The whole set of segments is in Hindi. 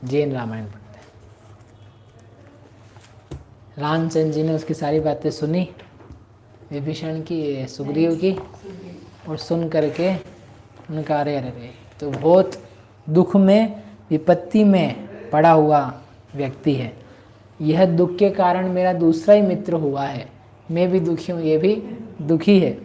जैन रामायण पढ़ते हैं। रामचंद्र जी ने उसकी सारी बातें सुनी, विभीषण की, सुग्रीव की, और सुन करके उनका अरे अरे अरे, तो बहुत दुख में, विपत्ति में पड़ा हुआ व्यक्ति है। यह दुख के कारण मेरा दूसरा ही मित्र हुआ है, मैं भी दुखी हूँ, ये भी दुखी है।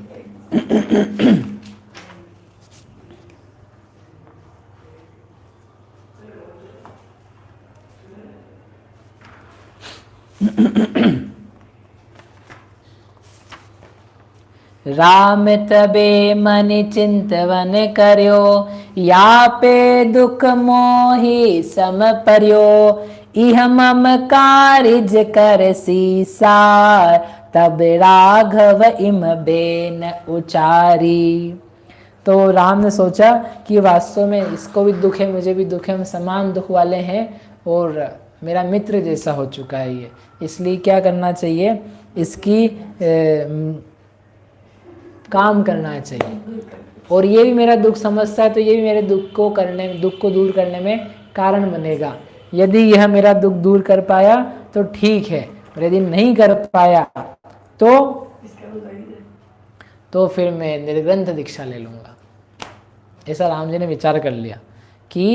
राम तबे मनि चिंतवन कर्यो, या पे दुख मोहि सम पर्यो, इह मम कारिज कर सीसार, तब राघव इम बेन उचारी। तो राम ने सोचा कि वास्तव में इसको भी दुख है, मुझे भी दुख है, हम समान दुख वाले हैं, और मेरा मित्र जैसा हो चुका है ये, इसलिए क्या करना चाहिए, इसकी काम करना चाहिए। और ये भी मेरा दुख समझता है, तो ये भी मेरे दुख को दूर करने में कारण बनेगा। यदि यह मेरा दुख दूर कर पाया तो ठीक है, और यदि नहीं कर पाया तो फिर मैं निर्ग्रंथ दीक्षा ले लूँगा। ऐसा राम जी ने विचार कर लिया कि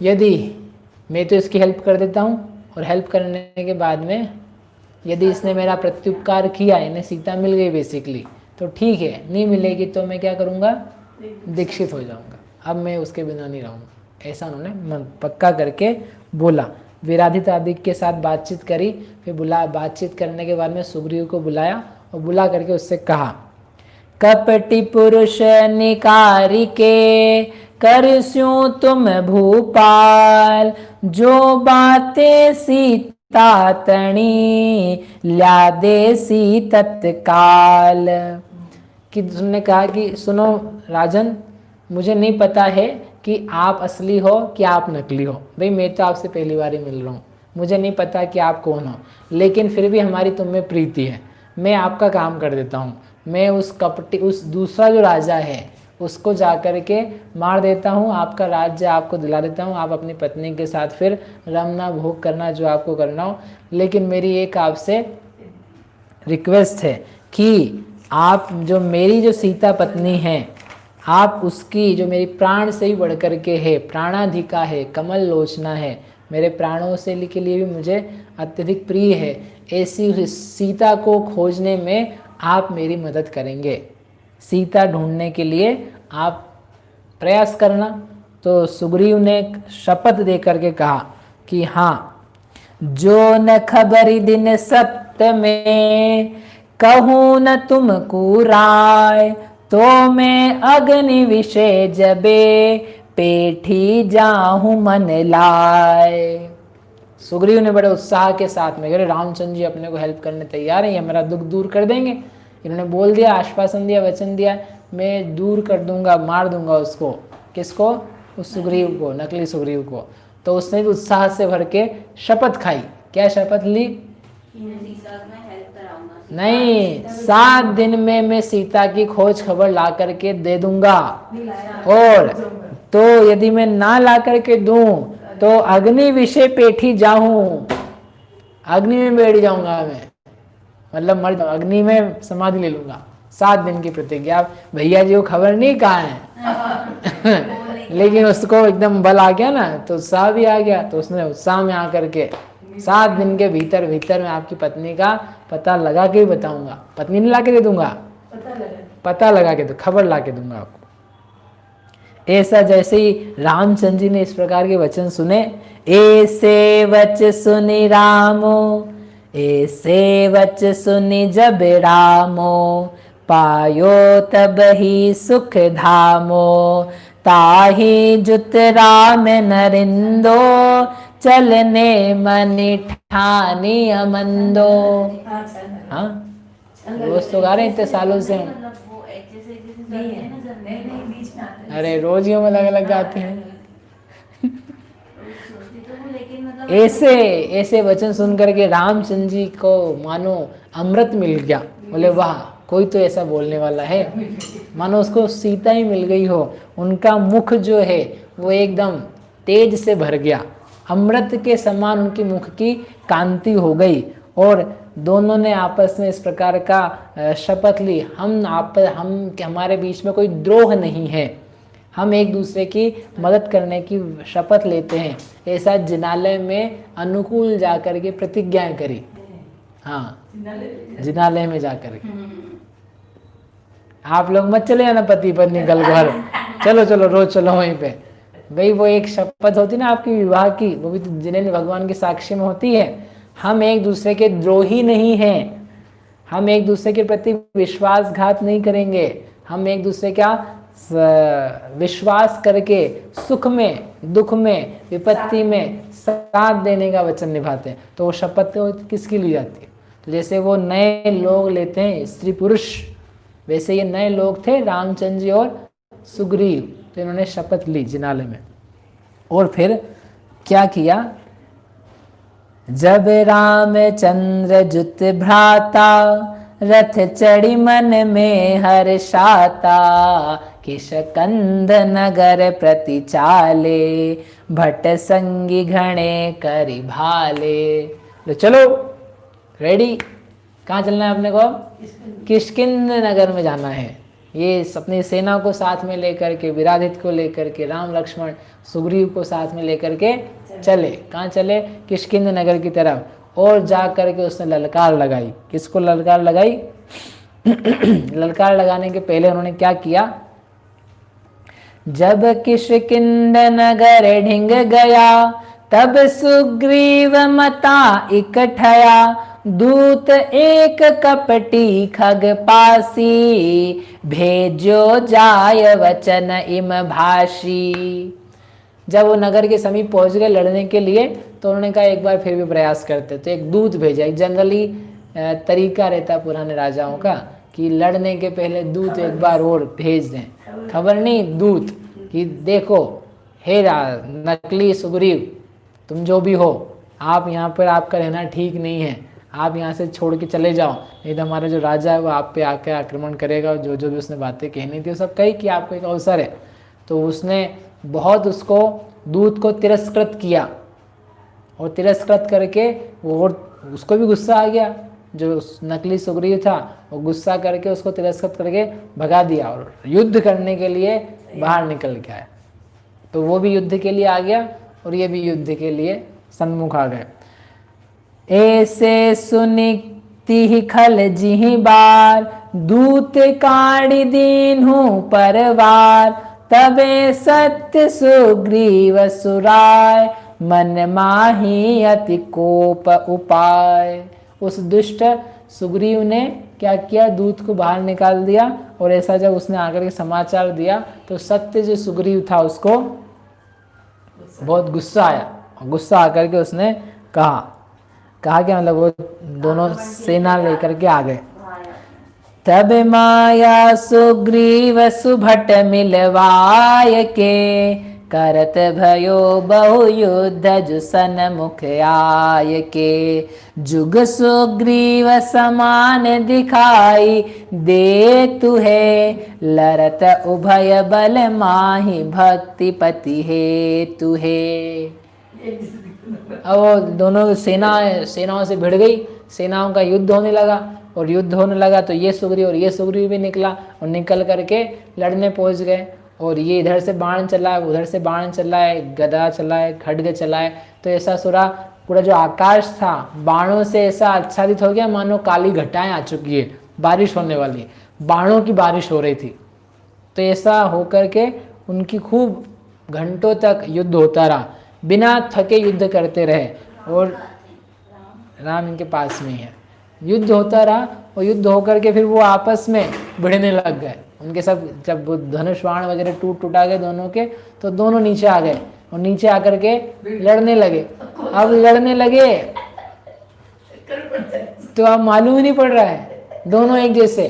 यदि मैं तो इसकी हेल्प कर देता हूँ, और हेल्प करने के बाद में यदि इसने मेरा प्रत्युपकार किया, इन्हें सीता मिल गई बेसिकली, तो ठीक है, नहीं मिलेगी तो मैं क्या करूँगा, दीक्षित हो जाऊँगा, अब मैं उसके बिना नहीं रहूँगा। ऐसा उन्होंने मन पक्का करके बोला। विराधितादिक के साथ बातचीत करी, फिर बातचीत करने के बाद में सुग्रीव को बुलाया, और बुला करके उससे कहा, कपटी पुरुष निकारिके, करस्यूं तुम भूपाल, जो बातें सीता तणी, ल्या देसी तत्काल। कि तुमने कहा कि सुनो राजन, मुझे नहीं पता है कि आप असली हो कि आप नकली हो, भाई मैं तो आपसे पहली बार ही मिल रहा हूँ, मुझे नहीं पता कि आप कौन हो, लेकिन फिर भी हमारी तुम में प्रीति है, मैं आपका काम कर देता हूँ। मैं उस दूसरा जो राजा है उसको जाकर के मार देता हूँ, आपका राज्य आपको दिला देता हूँ, आप अपनी पत्नी के साथ फिर रमना भोग करना जो आपको करना हो। लेकिन मेरी एक आपसे रिक्वेस्ट है कि आप मेरी जो सीता पत्नी है, आप उसकी, जो मेरी प्राण से ही बढ़ कर के है, प्राणाधिका है, कमल लोचना है, मेरे प्राणों से के लिए भी मुझे अत्यधिक प्रिय है, ऐसी सीता को खोजने में आप मेरी मदद करेंगे, सीता ढूंढने के लिए आप प्रयास करना। तो सुग्रीव ने शपथ दे करके कहा कि हाँ, जो न खबरी दिन सत्य में, कहूँ न तुमको राय, तो मैं अग्नि विषय जबे, पेठी जाहूँ मन लाए। सुग्रीव ने बड़े उत्साह के साथ में, अरे रामचंद्र जी अपने को हेल्प करने तैयार हैं, ये मेरा दुख दूर कर देंगे। इन्होंने बोल दिया, आश्वासन दिया, वचन दिया, मैं दूर कर दूंगा, मार दूंगा उसको। किसको? उस सुग्रीव को, नकली सुग्रीव को। तो उसने भी उत्साह से भर के शपथ खाई। क्या शपथ ली? नहीं, 7 दिन में मैं सीता की खोज खबर ला करके दे दूंगा, और तो यदि मैं ना ला करके दूं तो अग्नि विषय पेठी जाऊं, अग्नि में बैठ जाऊंगा मैं, मतलब मर जाऊंगा, अग्नि में समाधि ले लूंगा। 7 दिन की प्रतिज्ञा। भैया जी को खबर नहीं कहाँ है लेकिन उसको एकदम बल आ गया ना, तो उत्साह भी आ गया, तो उसने उत्साह में आकर के 7 दिन के भीतर मैं आपकी पत्नी का पता लगा के ही बताऊंगा। पत्नी नहीं ला के दे दूंगा, पता लगा के, तो खबर ला के दूंगा आपको। ऐसा जैसे ही रामचंद्र जी ने इस प्रकार के वचन सुने, ऐसे वच सुनि रामो, ऐसे वच सुनि जब रामो, पायो तब ही सुख धामो, ताहि जुत राम नरिंदो, चलने मनि ठानी अमंदो। हाँ, रोज तो गा रहे इतने सालों से हम। अरे रोज ही हम अलग अलग गाते हैं। ऐसे वचन सुन करके रामचंद्र जी को मानो अमृत मिल गया। बोले वाह, कोई तो ऐसा बोलने वाला है, मानो उसको सीता ही मिल गई हो। उनका मुख जो है वो एकदम तेज से भर गया, अमृत के समान उनकी मुख की कांति हो गई। और दोनों ने आपस में इस प्रकार का शपथ ली, हम हमारे बीच में कोई द्रोह नहीं है, हम एक दूसरे की मदद करने की शपथ लेते हैं। ऐसा जिनालय में अनुकूल जाकर के प्रतिज्ञा करी। हाँ, जिनालय में जाकर के। आप लोग मत चले आना पति पत्नी कल घर, चलो चलो रोज चलो वहीं पे। भाई वो एक शपथ होती ना आपकी विवाह की, वो भी तो जिन्हें भगवान के साक्षी में होती है। हम एक दूसरे के द्रोही नहीं हैं, हम एक दूसरे के प्रति विश्वासघात नहीं करेंगे, हम एक दूसरे का विश्वास करके सुख में दुख में विपत्ति में साथ देने का वचन निभाते हैं। तो वो शपथ तो किसकी ली जाती है? तो जैसे वो नए लोग लेते हैं स्त्री पुरुष, वैसे ये नए लोग थे रामचंद्र जी और सुग्रीव, तो इन्होंने शपथ ली जिनालय में। और फिर क्या किया? जब रामचंद्र जुत भ्राता रथ चढ़ी मन में हर्षाता, किशकंद नगर प्रति चाले, भट संगी घणे करि भाले। तो चलो रेडी, कहाँ चलना है अपने को? किष्किंध नगर में जाना है। ये अपनी सेना को साथ में लेकर के, विराधित को लेकर के, राम लक्ष्मण सुग्रीव को साथ में लेकर के चले। कहाँ चले? किष्किंध नगर की तरफ। और जा करके उसने ललकार लगाई। किसको ललकार लगाई? ललकार लगाने के पहले उन्होंने क्या किया? जब किष्किंध नगर ढिंग गया, तब सुग्रीव मता इकठया, दूत एक कपटी खग पासी, भेजो जाय वचन इम भाषी। जब वो नगर के समीप पहुंच गए लड़ने के लिए, तो उन्होंने कहा एक बार फिर भी प्रयास करते। तो एक दूत भेजा। एक जनरली तरीका रहता पुराने राजाओं का कि लड़ने के पहले दूत एक बार और भेज दें, खबर नहीं दूत कि देखो हे नकली सुग्रीव, तुम जो भी हो, आप यहाँ पर आपका रहना ठीक नहीं है, आप यहाँ से छोड़ के चले जाओ, नहीं तो हमारा जो राजा है वो आप पे आके आक्रमण करेगा। जो जो भी उसने बातें कहनी थी वो सब कही कि आपको एक अवसर है। तो उसने बहुत उसको दूत को तिरस्कृत किया, और तिरस्कृत करके वो उसको भी गुस्सा आ गया। जो नकली सुग्रीव था वो गुस्सा करके उसको तिरस्कृत करके भगा दिया और युद्ध करने के लिए बाहर निकल गया। तो वो भी युद्ध के लिए आ गया और ये भी युद्ध के लिए सन्मुख आ गए। ऐसे सुनिति खल जिहि बार, दूत काढ़ी दीन्हु परवार, तबे सत्य सुग्रीव सुराय, मन माही अति कोप उपाय। उस दुष्ट सुग्रीव ने क्या किया? दूत को बाहर निकाल दिया। और ऐसा जब उसने आकर के समाचार दिया तो सत्य जो सुग्रीव था उसको बहुत गुस्सा आया। और गुस्सा आकर के उसने कहा क्या मतलब वो दोनों सेना लेकर के आ गए। तब माया सुग्रीव सुभट मिलवाय के, करत भयो बहु युद्ध जुसन मुख आय के, जुग सुग्रीव समान दिखाई दे तुहे, लरत उभय बल माहि भक्ति पति हे तुहे। अब वो दोनों सेनाओं से भिड़ गई, सेनाओं का युद्ध होने लगा। और युद्ध होने लगा तो ये सुग्रीव और ये सुग्रीव भी निकला और निकल करके लड़ने पहुंच गए। और ये इधर से बाण चलाए, उधर से बाण चलाए, गदा चलाए, खड्ग चलाए। तो ऐसा पूरा जो आकाश था बाणों से ऐसा आच्छादित हो गया मानो काली घटाएं आ चुकी है, बारिश होने वाली, बाणों की बारिश हो रही थी। तो ऐसा होकर के उनकी खूब घंटों तक युद्ध होता रहा, बिना थके युद्ध करते रहे। और राम इनके पास में ही है। युद्ध होता रहा और युद्ध होकर के फिर वो आपस में भिड़ने लग गए। उनके सब जब धनुष बाण वगैरह टूटा गए दोनों के, तो दोनों नीचे आ गए और नीचे आकर के लड़ने लगे। अब लड़ने लगे तो अब मालूम ही नहीं पड़ रहा है, दोनों एक जैसे,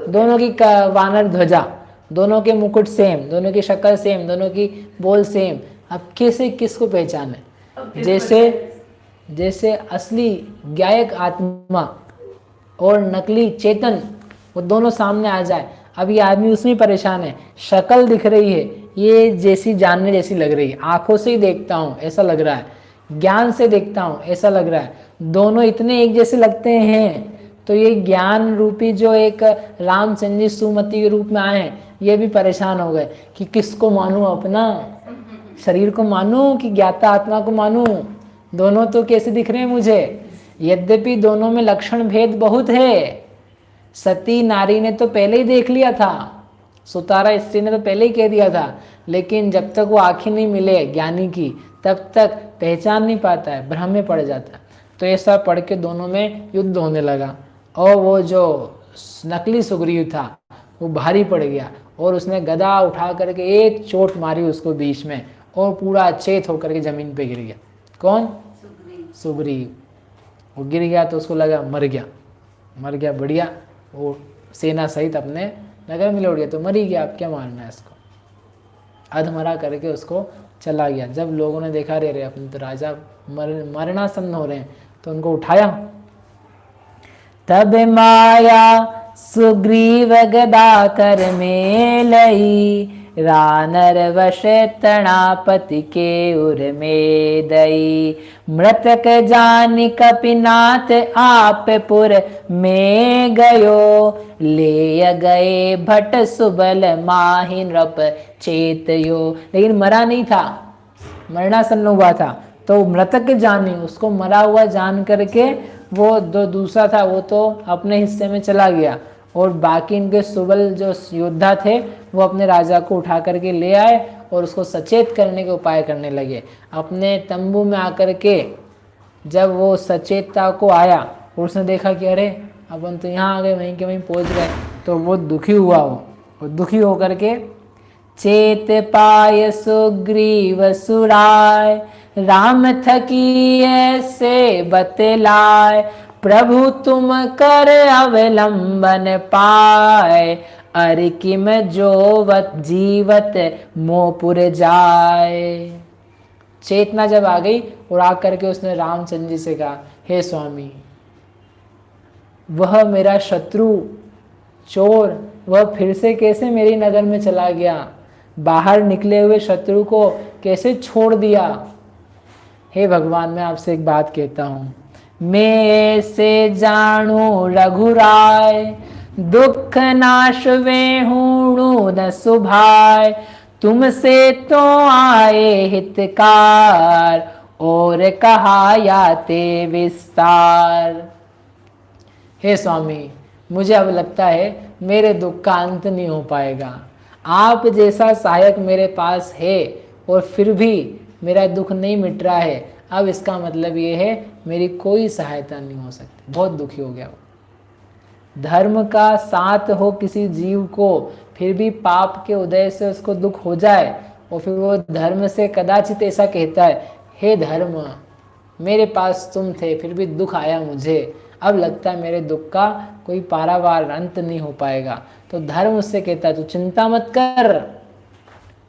दोनों की वानर ध्वजा, दोनों के मुकुट सेम, दोनों की शक्ल सेम, दोनों की बोल सेम। अब कैसे किसको पहचाने? जैसे असली गायक आत्मा और नकली चेतन वो दोनों सामने आ जाए। अब ये आदमी उसमें परेशान है, शक्ल दिख रही है ये जैसी जानने जैसी लग रही है, आंखों से ही देखता हूँ ऐसा लग रहा है, ज्ञान से देखता हूँ ऐसा लग रहा है, दोनों इतने एक जैसे लगते हैं। तो ये ज्ञान रूपी जो एक रामचंद्र जी सुमति के रूप में आए हैं, ये भी परेशान हो गए कि किसको मानूं, अपना शरीर को मानूं कि ज्ञाता आत्मा को मानूं। दोनों तो कैसे दिख रहे हैं मुझे, यद्यपि दोनों में लक्षण भेद बहुत है। सती नारी ने तो पहले ही देख लिया था, सुतारा स्त्री ने तो पहले ही कह दिया था, लेकिन जब तक वो आंखें नहीं मिले ज्ञानी की तब तक पहचान नहीं पाता है, भ्रम में पड़ जाता है। तो ऐसा पढ़ के दोनों में युद्ध होने लगा और वो जो नकली सुग्रीव था वो भारी पड़ गया और उसने गदा उठा करके एक चोट मारी उसको बीच में और पूरा चेत होकर के जमीन पे गिर गया। कौन? सुग्रीव। वो गिर गया तो उसको लगा मर गया, मर गया, बढ़िया, वो सेना सहित अपने नगर में लौट गया। तो मर ही गया, अब क्या मारना है इसको, अधमरा करके उसको चला गया। जब लोगों ने देखा रे अपने तो राजा मरणासन्न हो रहे हैं तो उनको उठाया। तब माया सुग्रीव गदा कर में लई, रानर वश तणापति के उर में दई। मृतक जानि कपिनाथ आप पुर में गयो, ले गए भट सुबल माहि नृप चेतयो। लेकिन मरा नहीं था, मरणासन्न हुआ था। तो मृतक जानी, उसको मरा हुआ जान करके वो जो दूसरा था वो तो अपने हिस्से में चला गया और बाकी इनके सुबल जो योद्धा थे वो अपने राजा को उठा करके ले आए और उसको सचेत करने के उपाय करने लगे। अपने तंबू में आकर के जब वो सचेतता को आया और उसने देखा कि अरे अपन तो यहाँ आ गए, वहीं के वहीं पहुँच गए, तो वो दुखी हुआ। वो दुखी होकर के चेत पाय सुग्रीव सुराय, राम थकी ऐसे बतलाय। प्रभु तुम कर अवलंबन पाए, अरे किम जोवत जीवत मोपुर जाए। चेतना जब आ गई और आकर के उसने रामचंद्र जी से कहा, हे स्वामी, वह मेरा शत्रु चोर वह फिर से कैसे मेरी नगर में चला गया, बाहर निकले हुए शत्रु को कैसे छोड़ दिया। हे भगवान, मैं आपसे एक बात कहता हूँ, मैं से जानू रघुराय, दुख नाश वे हूणु न सुभाय। तुमसे तो आए हितकार, और कहा याते विस्तार। हे स्वामी, मुझे अब लगता है मेरे दुख का अंत नहीं हो पाएगा। आप जैसा सहायक मेरे पास है और फिर भी मेरा दुख नहीं मिट रहा है। अब इसका मतलब ये है मेरी कोई सहायता नहीं हो सकती। बहुत दुखी हो गया वो। धर्म का साथ हो किसी जीव को, फिर भी पाप के उदय से उसको दुख हो जाए और फिर वो धर्म से कदाचित ऐसा कहता है, हे धर्म, मेरे पास तुम थे फिर भी दुख आया मुझे, अब लगता है मेरे दुख का कोई पारावार अंत नहीं हो पाएगा। तो धर्म उससे कहता है, तू चिंता मत कर,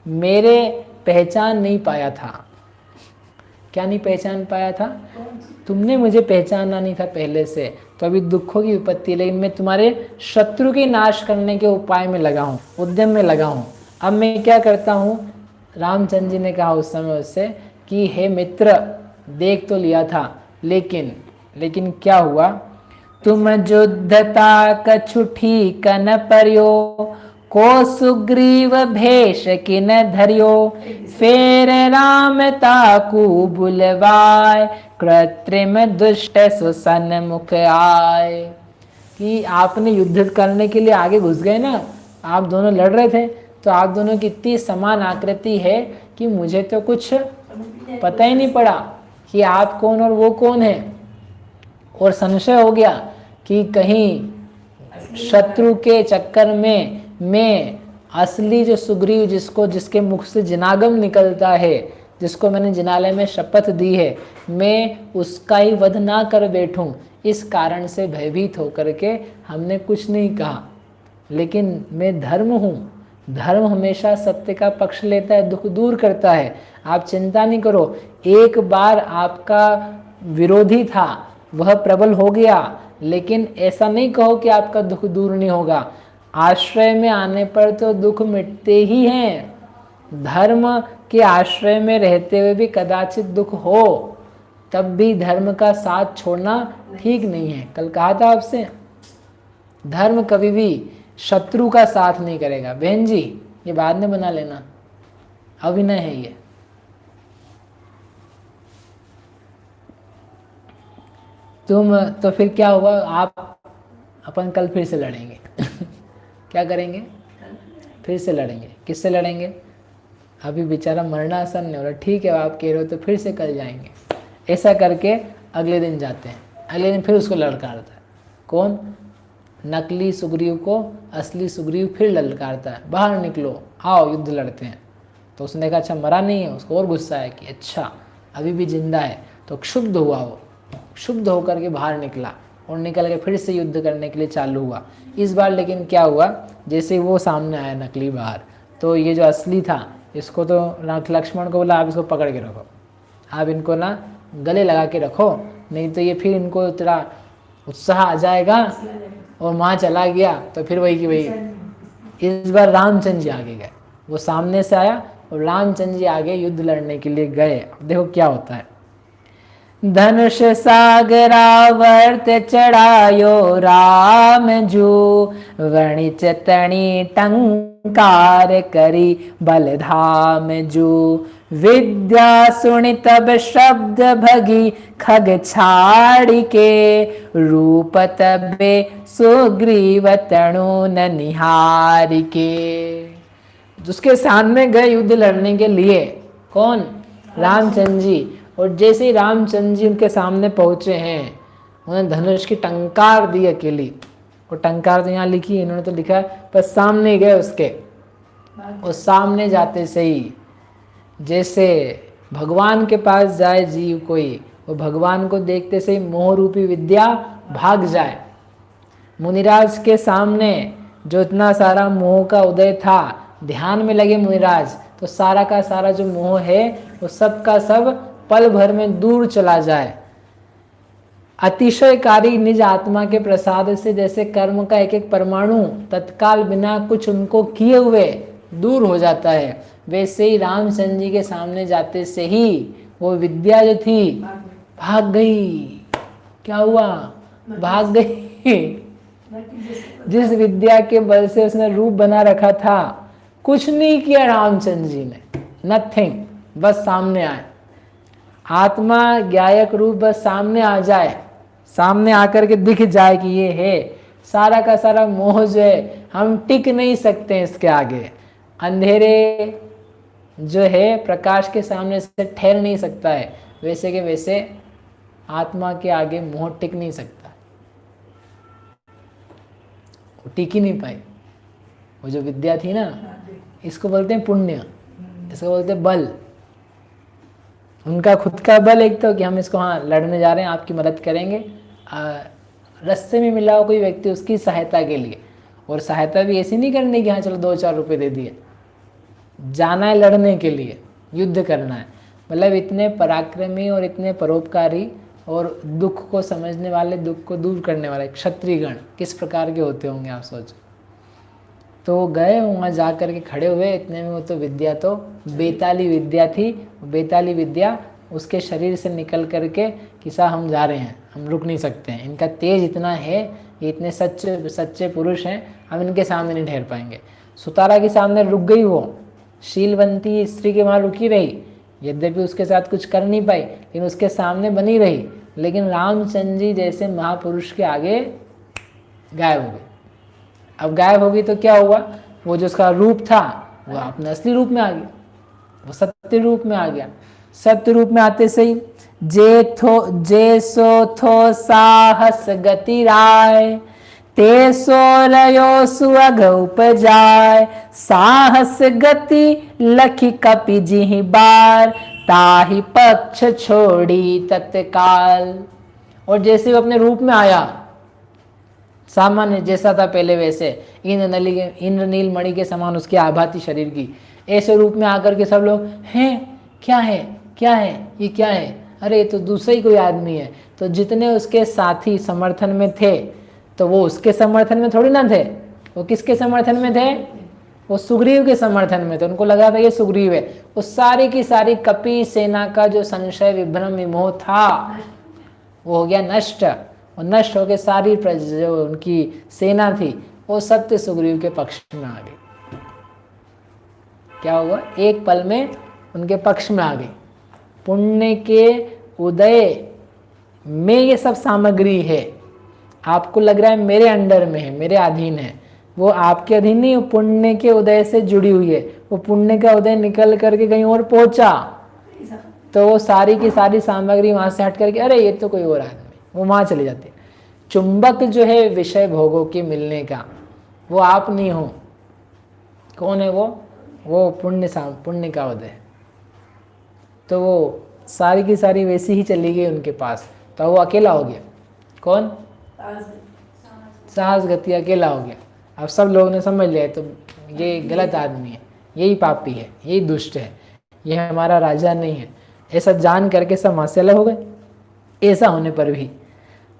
मेरे पहचान नहीं पाया था। क्या नहीं पहचान पाया था? तुमने मुझे पहचाना नहीं था पहले से, तो अभी दुखों की विपत्ति, लेकिन मैं तुम्हारे शत्रु के नाश करने के उपाय में लगा हूँ, उद्यम में लगा हूँ। अब मैं क्या करता हूँ, रामचंद्र जी ने कहा उस समय उससे कि हे मित्र, देख तो लिया था, लेकिन क्या हुआ, तुम युद्धता कछु ठीक न पर्यो, को सुग्रीव भेष किन धरियो। फेर राम ताकू बुलवाय, कृत्रिम दुष्ट सुसन मुख आए। कि आपने युद्ध करने के लिए आगे घुस गए ना, आप दोनों लड़ रहे थे, तो आप दोनों की इतनी समान आकृति है कि मुझे तो कुछ पता ही नहीं पड़ा कि आप कौन और वो कौन है। और संशय हो गया कि कहीं शत्रु के चक्कर में मैं असली जो सुग्रीव जिसके मुख से जिनागम निकलता है, जिसको मैंने जिनालय में शपथ दी है, मैं उसका ही वध ना कर बैठूं। इस कारण से भयभीत होकर के हमने कुछ नहीं कहा। लेकिन मैं धर्म हूँ, धर्म हमेशा सत्य का पक्ष लेता है, दुख दूर करता है। आप चिंता नहीं करो, एक बार आपका विरोधी था वह प्रबल हो गया, लेकिन ऐसा नहीं कहो कि आपका दुख दूर नहीं होगा। आश्रय में आने पर तो दुख मिटते ही हैं। धर्म के आश्रय में रहते हुए भी कदाचित दुख हो, तब भी धर्म का साथ छोड़ना ठीक नहीं है। कल कहा था आपसे, धर्म कभी भी शत्रु का साथ नहीं करेगा। बहन जी ये बाद में बना लेना, अभिनय है ये। तुम तो फिर क्या हुआ, आप अपन कल फिर से लड़ेंगे क्या करेंगे, फिर से लड़ेंगे। किससे लड़ेंगे, अभी बेचारा मरना आसान नहीं हो रहा। ठीक है आप कह रहे हो तो फिर से कल जाएंगे। ऐसा करके अगले दिन जाते हैं, अगले दिन फिर उसको ललकारता है। कौन, नकली सुग्रीव को असली सुग्रीव फिर ललकारता है, बाहर निकलो आओ युद्ध लड़ते हैं। तो उसने कहा अच्छा मरा नहीं है, उसको और गुस्सा है कि अच्छा अभी भी जिंदा है। तो क्षुब्ध हुआ, वो क्षुब्ध होकर के बाहर निकला और निकल के फिर से युद्ध करने के लिए चालू हुआ। इस बार लेकिन क्या हुआ, जैसे वो सामने आया नकली बाहर, तो ये जो असली था इसको तो लक्ष्मण को बोला आप इसको पकड़ के रखो, आप इनको ना गले लगा के रखो, नहीं तो ये फिर इनको तेरा उत्साह आ जाएगा और वहाँ चला गया तो फिर वही की वही। इस बार रामचंद्र जी आगे गए, वो सामने से आया और रामचंद्र जी आगे युद्ध लड़ने के लिए गए। अब देखो क्या होता है, धनुष सागरावर्त चढ़ायो राम जू, वणिच तणी टंकार करी बलधाम जू, विद्या सुनि तब शब्द भगी खग छाड़ी के, रूप तबे सुग्रीव तणु न निहारी के। उसके सामने गए युद्ध लड़ने के लिए, कौन, रामचंद्र जी। और जैसे ही रामचंद्र जी उनके सामने पहुंचे हैं, उन्होंने धनुष की टंकार दी अकेली। और टंकार तो यहाँ लिखी है, इन्होंने तो लिखा है, पर सामने गए उसके। और सामने जाते से ही जैसे भगवान के पास जाए जीव कोई, वो भगवान को देखते से ही मोह रूपी विद्या भाग जाए। मुनिराज के सामने जो इतना सारा मोह का उदय था, ध्यान में लगे मुनिराज, तो सारा का सारा जो मोह है वो सब का सब पल भर में दूर चला जाए। अतिशयकारी निज आत्मा के प्रसाद से जैसे कर्म का एक एक परमाणु तत्काल बिना कुछ उनको किए हुए दूर हो जाता है, वैसे ही रामचंद्र जी के सामने जाते से ही वो विद्या जो थी भाग गई। क्या हुआ, भाग गई। जिस विद्या के बल से उसने रूप बना रखा था, कुछ नहीं किया रामचंद्र जी ने, नथिंग, बस सामने आए। आत्मा ज्ञायक रूप बस सामने आ जाए, सामने आकर के दिख जाए कि ये है, सारा का सारा मोह जो है, हम टिक नहीं सकते इसके आगे। अंधेरे जो है प्रकाश के सामने से ठहर नहीं सकता है, वैसे के वैसे आत्मा के आगे मोह टिक नहीं सकता, वो टिक ही नहीं पाई। वो जो विद्या थी ना, इसको बोलते हैं पुण्य, इसको बोलते हैं बल। उनका खुद का बल एक तो कि हम इसको हाँ लड़ने जा रहे हैं, आपकी मदद करेंगे, रास्ते में मिला हो कोई व्यक्ति उसकी सहायता के लिए। और सहायता भी ऐसी नहीं करनी कि हाँ चलो 2-4 रुपए दे दिए, जाना है लड़ने के लिए, युद्ध करना है। मतलब इतने पराक्रमी और इतने परोपकारी और दुख को समझने वाले, दुख को दूर करने वाले क्षत्रियगण किस प्रकार के होते होंगे आप सोचो। तो वो गए वहाँ जा कर के खड़े हुए, इतने में वो तो विद्या तो बेताली विद्या थी। बेताली विद्या उसके शरीर से निकल करके कि साहब हम जा रहे हैं, हम रुक नहीं सकते हैं, इनका तेज इतना है, ये इतने सच्चे सच्चे पुरुष हैं, हम इनके सामने नहीं ठहर पाएंगे। सुतारा के सामने रुक गई, वो शीलवंती स्त्री के वहाँ रुकी रही, यद्यपि उसके साथ कुछ कर नहीं पाई, लेकिन उसके सामने बनी रही। लेकिन रामचंद्र जी जैसे महापुरुष के आगे गायब हो गई। अब गायब हो गई तो क्या हुआ, वो जो उसका रूप था वो अपने असली रूप में आ गया, वो सत्य रूप में आ गया। सत्य रूप में आते से ही जे सो थो साहस गति राय, ते सो रयो सुअग उपजाय, साहस गति लखी कपि जिहि बार, ताहि पक्ष छोड़ी तत्काल। और जैसे वो अपने रूप में आया, सामान्य जैसा था पहले वैसे, इंद्रनील मणि के समान उसकी आभा थी शरीर की, ऐसे रूप में आकर के सब लोग हैं क्या है क्या है, ये क्या है, अरे ये तो दूसरा ही कोई आदमी है। तो जितने उसके साथी समर्थन में थे तो वो उसके समर्थन में थोड़ी ना थे, वो किसके समर्थन में थे? वो सुग्रीव के समर्थन में थे। उनको लगा था ये सुग्रीव है। वो सारी की सारी कपि सेना का जो संशय विभ्रम विमोह था वो हो गया नष्ट, और नष्ट होकर सारी जो उनकी सेना थी वो सत्य सुग्रीव के पक्ष में आ गई। क्या हुआ? एक पल में उनके पक्ष में आ गई। पुण्य के उदय में ये सब सामग्री है। आपको लग रहा है मेरे अंडर में है, मेरे अधीन है, वो आपके अधीन नहीं, वो पुण्य के उदय से जुड़ी हुई है। वो पुण्य का उदय निकल करके कहीं और पहुंचा तो वो सारी की सारी सामग्री वहां से हट करके अरे ये तो कोई और आदमी, वो वहां चले जाते। चुंबक जो है विषय भोगों के मिलने का, वो आप नहीं हो। कौन है वो पुण्य का उदय। तो वो सारी की सारी वैसी ही चली गई उनके पास, तो वो अकेला हो गया। कौन? साहस गति अकेला हो गया। अब सब लोगों ने समझ लिया तो ये गलत आदमी है, यही पापी है, यही दुष्ट है, ये हमारा राजा नहीं है। ऐसा जान करके सब वहां से अलग हो गए। ऐसा होने पर भी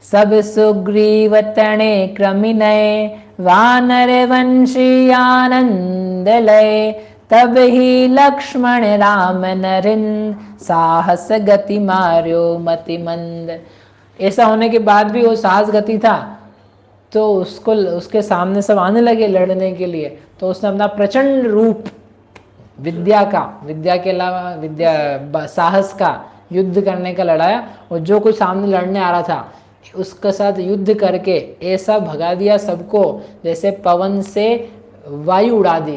सब सुग्रीव तणे क्रमिनय वानर वंशी आनंद लय तब ही लक्ष्मण राम नरिन साहस गति मार्यो मति मंद। ऐसा होने के बाद भी वो साहस गति था तो उसको उसके सामने सब आने लगे लड़ने के लिए। तो उसने अपना प्रचंड रूप विद्या के अलावा साहस का, युद्ध करने का लड़ाया, और जो कुछ सामने लड़ने आ रहा था उसके साथ युद्ध करके ऐसा भगा दिया सबको जैसे पवन से वायु उड़ा दी,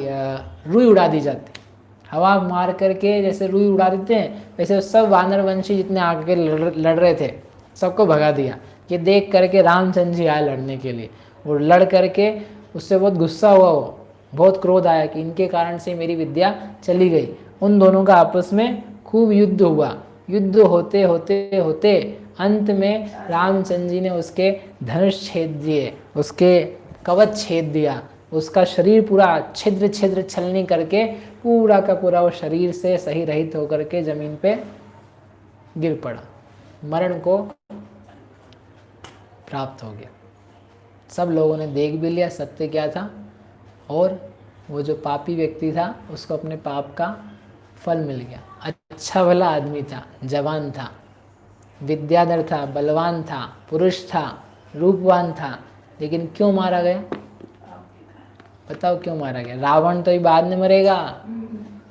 रुई उड़ा दी जाती, हवा मार करके जैसे रुई उड़ा देते हैं, वैसे सब वानर वंशी जितने आगे लड़ रहे थे सबको भगा दिया। ये देख करके रामचंद्र जी आए लड़ने के लिए, और लड़ करके उससे बहुत गुस्सा हुआ, वो बहुत क्रोध आया कि इनके कारण से मेरी विद्या चली गई। उन दोनों का आपस में खूब युद्ध हुआ। युद्ध होते होते होते अंत में रामचंद्र जी ने उसके धनुष छेद दिए, उसके कवच छेद दिया, उसका शरीर पूरा छिद्र छिद्र छलनी करके पूरा का पूरा वो शरीर से सही रहित होकर के जमीन पे गिर पड़ा, मरण को प्राप्त हो गया। सब लोगों ने देख भी लिया सत्य क्या था, और वो जो पापी व्यक्ति था उसको अपने पाप का फल मिल गया। अच्छा भला आदमी था, जवान था, विद्याधर था, बलवान था, पुरुष था, रूपवान था, लेकिन क्यों मारा गया? बताओ क्यों मारा गया? रावण तो ही बाद में मरेगा,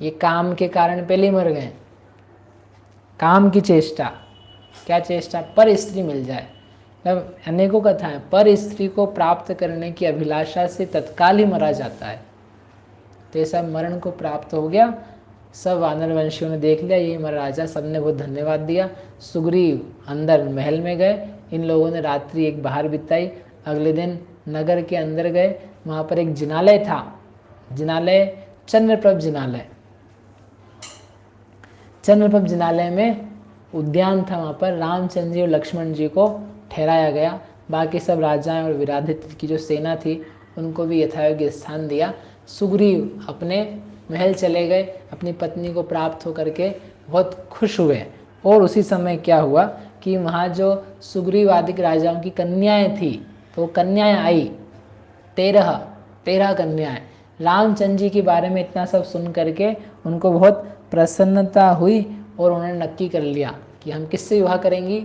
ये काम के कारण पहले ही मर गए। काम की चेष्टा, क्या चेष्टा? पर स्त्री मिल जाए। अब अनेकों कथाएं, पर स्त्री को प्राप्त करने की अभिलाषा से तत्काल ही मरा जाता है। तो ऐसा मरण को प्राप्त हो गया। सब वानर वंशियों ने देख लिया ये हमारा राजा, सबने बहुत धन्यवाद दिया। सुग्रीव अंदर महल में गए, इन लोगों ने रात्रि एक बाहर बिताई। अगले दिन नगर के अंदर गए, वहाँ पर एक जिनालय था, जिनालय चंद्रप्रभ जिनालय। चंद्रप्रभ जिनालय में उद्यान था, वहाँ पर रामचंद्र जी और लक्ष्मण जी को ठहराया गया। बाकी सब राजाएं और विराधित की जो सेना थी उनको भी यथायोग्य स्थान दिया। सुग्रीव अपने महल चले गए, अपनी पत्नी को प्राप्त होकर के बहुत खुश हुए। और उसी समय क्या हुआ कि वहाँ जो सुग्रीव आदि राजाओं की कन्याएं थी, तो कन्याएं आई 13 कन्याएं। रामचंद्र जी के बारे में इतना सब सुन करके उनको बहुत प्रसन्नता हुई, और उन्होंने नक्की कर लिया कि हम किससे विवाह करेंगी?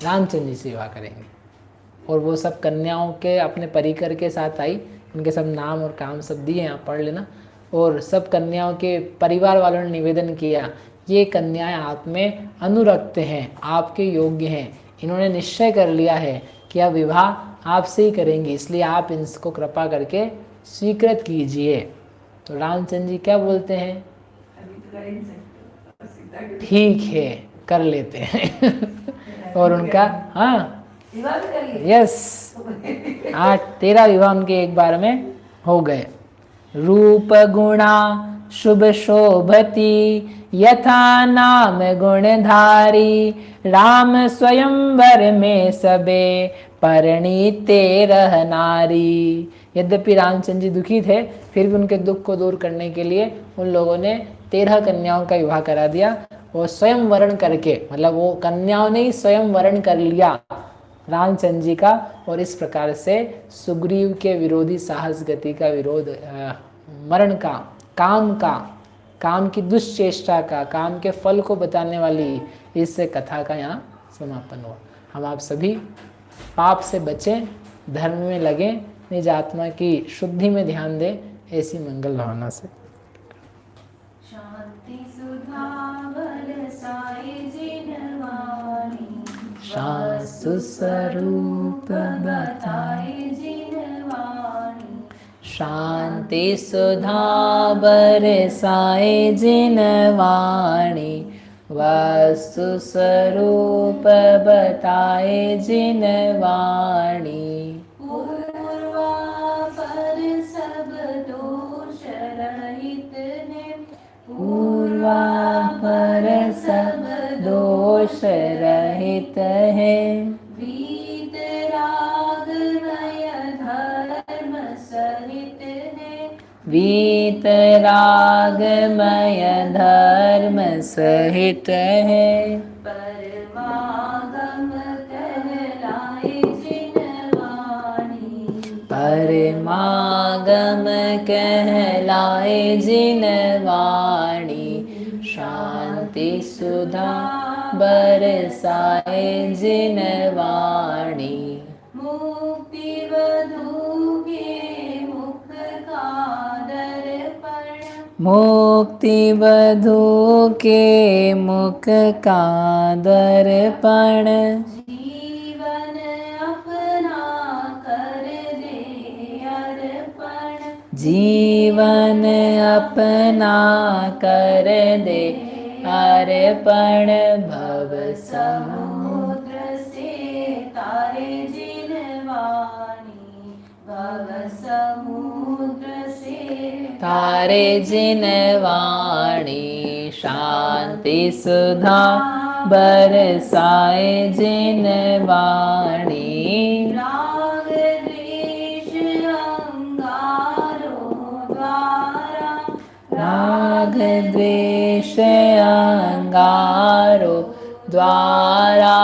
रामचंद्र जी से विवाह करेंगे। और वो सब कन्याओं के अपने परिकर के साथ आई, उनके सब नाम और काम सब दिए, यहाँ पढ़ लेना। और सब कन्याओं के परिवार वालों ने निवेदन किया, ये कन्याएं आप में अनुरक्त हैं, आपके योग्य हैं, इन्होंने निश्चय कर लिया है कि अब विवाह आपसे ही करेंगी, इसलिए आप इनको कृपा करके स्वीकृत कीजिए। तो रामचंद्र जी क्या बोलते हैं? ठीक है, कर लेते हैं। और उनका यस 13 विवाह उनके एक बार में हो गए। रूप गुणा शुभ शोभती यथा नाम गुणधारी राम स्वयंवर में सबे परिणीते रह नारी। यद्यपि रामचंद्र जी दुखी थे, फिर भी उनके दुख को दूर करने के लिए उन लोगों ने 13 कन्याओं का विवाह करा दिया। वो स्वयं वरण करके, मतलब वो कन्याओं ने ही स्वयं वरण कर लिया रामचंद्र जी का, और इस प्रकार से सुग्रीव के विरोधी साहस गति का विरोध, मरण का, काम की दुष्चेष्टा का, काम के फल को बताने वाली इस कथा का यहाँ समापन हुआ। हम आप सभी पाप से बचें, धर्म में लगें, निज आत्मा की शुद्धि में ध्यान दें, ऐसी मंगल भावना से। शांति सुधा बरसाए जिनवाणी, शास्त्र स्वरूप बताए जिनवाणी, शांति सुधा बरसाए जिनवाणी, वस्तु स्वरूप बताए जिनवाणी। पूर्वा पर सब दोष रहित है, पूर्वा पर सब दोष रहित है, वीतरागमय धर्म सहित है, वीतरागमय धर्म सहित है, परमागम कहलाए जिनवाणी, परमागम कहलाए जिनवाणी। शांति सुधा बरसाए जिनवाणी। मुक्ति वधू के मुख का दर्पण, मुक्ति वधू के मुख का दर्पण, जीवन अपना कर दे अर्पण, जीवन अपना कर दे अर्पण। भव समुद्र से तारे जिनवाणी, भव समुद्र से तारे जिनवाणी। शांति सुधा बरसाए जिनवाणी। राग द्वेष अंगारों द्वारा, राग द्वेष अंगारो द्वारा,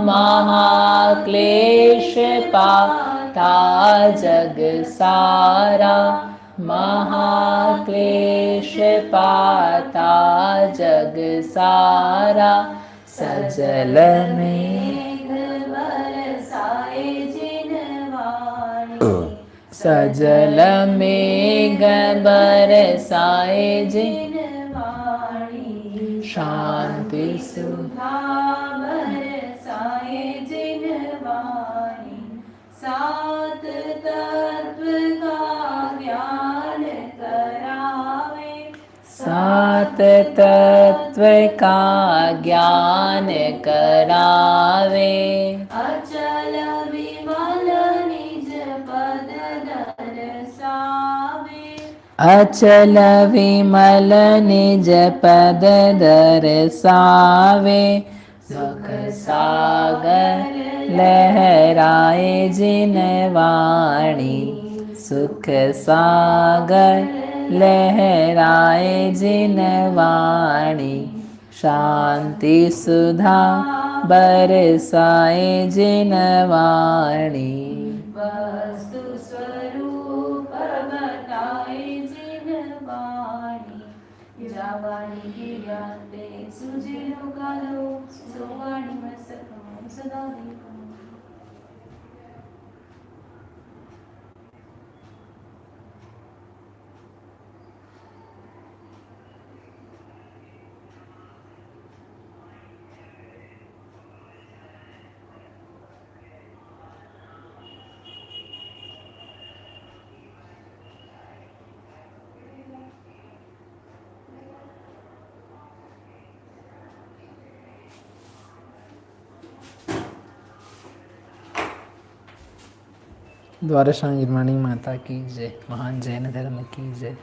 महाक्लेश पाता जग सारा, महाक्लेश पाता जग सारा। सजल में मेघ बरसाए जिनवाणी, सजल मेघ बरसाए जिनवाणी, शांति सुधा बरसाए जिनवाणी, सात तत्व का ज्ञान करावे, सात तत्व का ज्ञान करावे, अचल विमल निज पद दर्शावे, अचल विमल निज पद दर्शावे। सुख सागर लहराए जिनवाणी, सुख सागर लहराए जिनवाणी। शांति सुधा बरसाए जिनवाणी। वस्तु स्वरूप बताए जिनवाणी, जावाणी की ज्ञाते सुजिनो कालो, सोवाणी में सकम सदा देखो। द्वारका गिरवाणी माता की जय। महान जैन धर्म की जय।